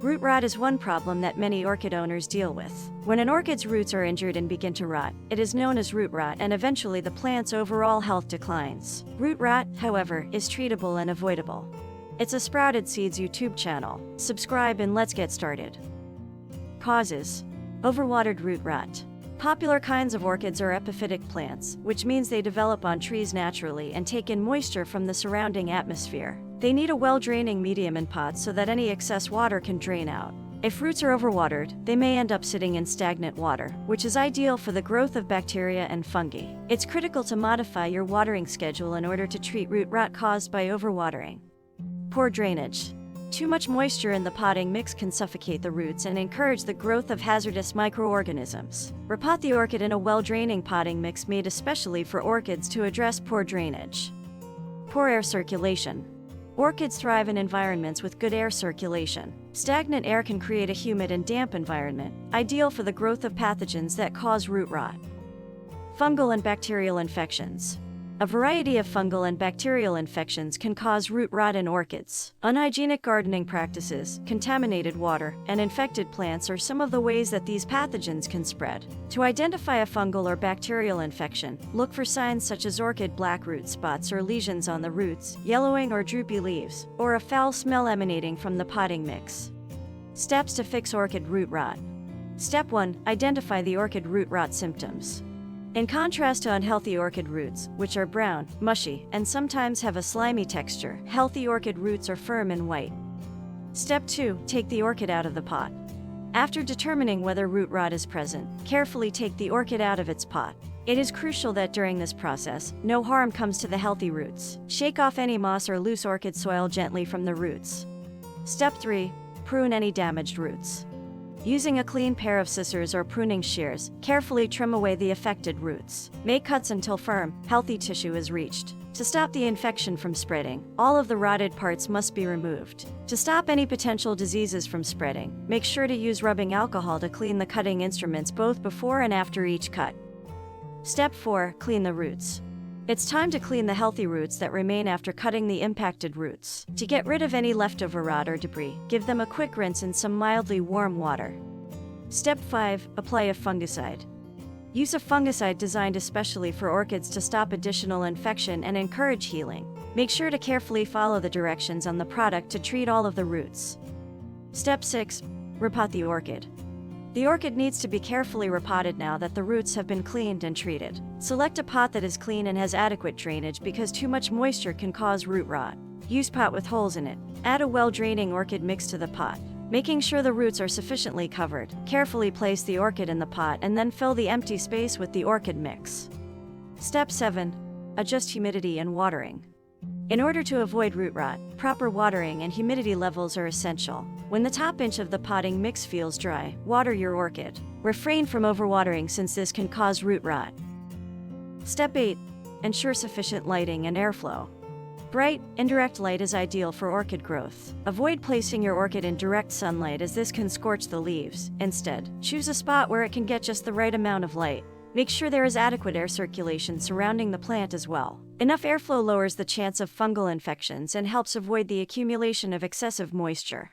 Root rot is one problem that many orchid owners deal with. When an orchid's roots are injured and begin to rot, it is known as root rot, and eventually the plant's overall health declines. Root rot, however, is treatable and avoidable. It's a Sprouted Seeds YouTube channel. Subscribe and let's get started. Causes: overwatered root rot. Popular kinds of orchids are epiphytic plants, which means they develop on trees naturally and take in moisture from the surrounding atmosphere. They need a well-draining medium in pots so that any excess water can drain out. If roots are overwatered, they may end up sitting in stagnant water, which is ideal for the growth of bacteria and fungi. It's critical to modify your watering schedule in order to treat root rot caused by overwatering. Poor drainage. Too much moisture in the potting mix can suffocate the roots and encourage the growth of hazardous microorganisms. Repot the orchid in a well-draining potting mix made especially for orchids to address poor drainage. Poor air circulation. Orchids thrive in environments with good air circulation. Stagnant air can create a humid and damp environment, ideal for the growth of pathogens that cause root rot. Fungal and bacterial infections. A variety of fungal and bacterial infections can cause root rot in orchids. Unhygienic gardening practices, contaminated water, and infected plants are some of the ways that these pathogens can spread. To identify a fungal or bacterial infection, look for signs such as orchid black root spots or lesions on the roots, yellowing or droopy leaves, or a foul smell emanating from the potting mix. Steps to fix orchid root rot. Step 1. Identify the orchid root rot symptoms. In contrast to unhealthy orchid roots, which are brown, mushy, and sometimes have a slimy texture, healthy orchid roots are firm and white. Step 2. Take the orchid out of the pot. After determining whether root rot is present, carefully take the orchid out of its pot. It is crucial that during this process, no harm comes to the healthy roots. Shake off any moss or loose orchid soil gently from the roots. Step 3. Prune any damaged roots. Using a clean pair of scissors or pruning shears, carefully trim away the affected roots. Make cuts until firm, healthy tissue is reached. To stop the infection from spreading, all of the rotted parts must be removed. To stop any potential diseases from spreading, make sure to use rubbing alcohol to clean the cutting instruments both before and after each cut. Step 4. Clean the roots. It's time to clean the healthy roots that remain after cutting the impacted roots. To get rid of any leftover rot or debris, give them a quick rinse in some mildly warm water. Step 5. Apply a fungicide. Use a fungicide designed especially for orchids to stop additional infection and encourage healing. Make sure to carefully follow the directions on the product to treat all of the roots. Step 6. Repot the orchid. The orchid needs to be carefully repotted now that the roots have been cleaned and treated. Select a pot that is clean and has adequate drainage because too much moisture can cause root rot. Use pot with holes in it. Add a well-draining orchid mix to the pot. Making sure the roots are sufficiently covered, carefully place the orchid in the pot and then fill the empty space with the orchid mix. Step 7. Adjust humidity and watering. In order to avoid root rot, proper watering and humidity levels are essential. When the top inch of the potting mix feels dry, water your orchid. Refrain from overwatering since this can cause root rot. Step 8. Ensure sufficient lighting and airflow. Bright, indirect light is ideal for orchid growth. Avoid placing your orchid in direct sunlight as this can scorch the leaves. Instead, choose a spot where it can get just the right amount of light. Make sure there is adequate air circulation surrounding the plant as well. Enough airflow lowers the chance of fungal infections and helps avoid the accumulation of excessive moisture.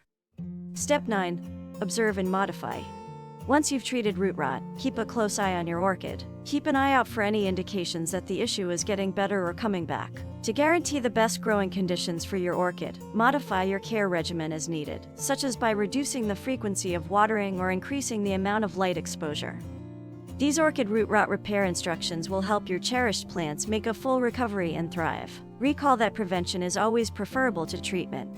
Step 9. Observe and modify. Once you've treated root rot, keep a close eye on your orchid. Keep an eye out for any indications that the issue is getting better or coming back. To guarantee the best growing conditions for your orchid, modify your care regimen as needed, such as by reducing the frequency of watering or increasing the amount of light exposure. These orchid root rot repair instructions will help your cherished plants make a full recovery and thrive. Recall that prevention is always preferable to treatment.